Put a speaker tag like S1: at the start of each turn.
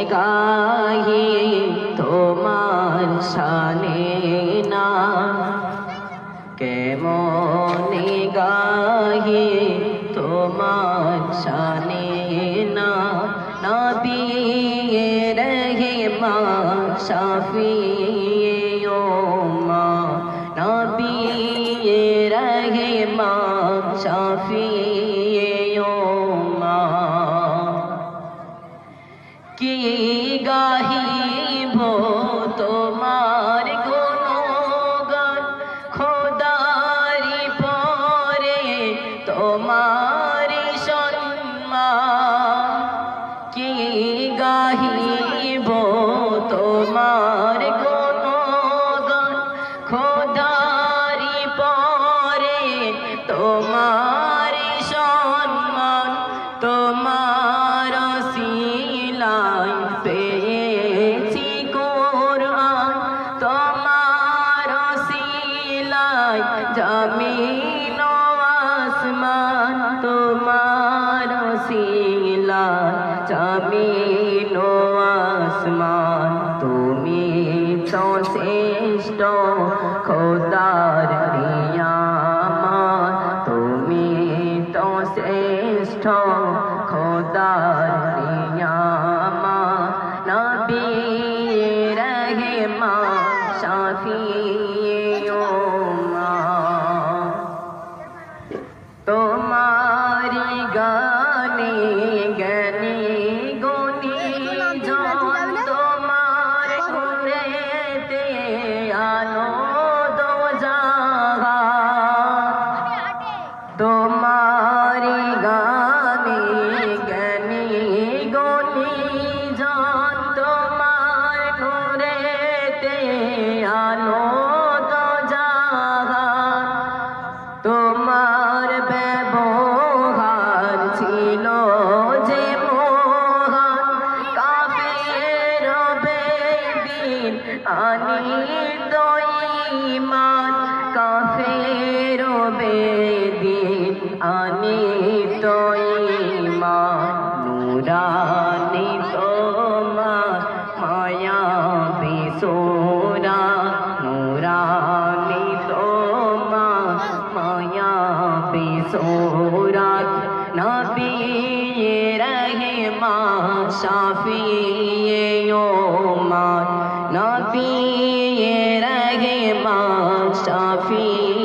S1: গাহি তোমার শানে না কেমনে গাহি তোমার শানে না নবী রহমা শাফিঈ উম্মাহ নবী রহমা শাফিঈ উম্মাহ কি গাহিব তোমার গুণগান খোদারি পরে তোমার সম্মান কি গাহিব তোমার গুণগান খোদারি পরে তোমার সম্মান তোমার সিলাই পেয়েছি কোরআন তোমার সিলাই জমিন ও আসমান তোমার সিলাই জমিন ও আসমান তুমি তো শ্রেষ্ঠ খোদার নিয়ামত তুমি তো শ্রেষ্ঠ খোদার নিয়ামত নবী রহমা শাফিঈ উম্মাহ তোমারি গানে গানে গুনি জন তোমার গুণেতে আলো দো জাহান তোমারি গানে গানে গুনি জন তোমার গুণেতে আলো দো জাহান তোমার ব্যবহার ছিল যে মহান কাফের বেদিন আনিত ঈমান কাফের বেদিন আনিত ঈমান নূরানি তোমার মায়া বিসুরা নূরানি তোমার মায়া বিসুরাত নবী রহমা শাফিঈ উম্মাহ নবী রহমা শাফিঈ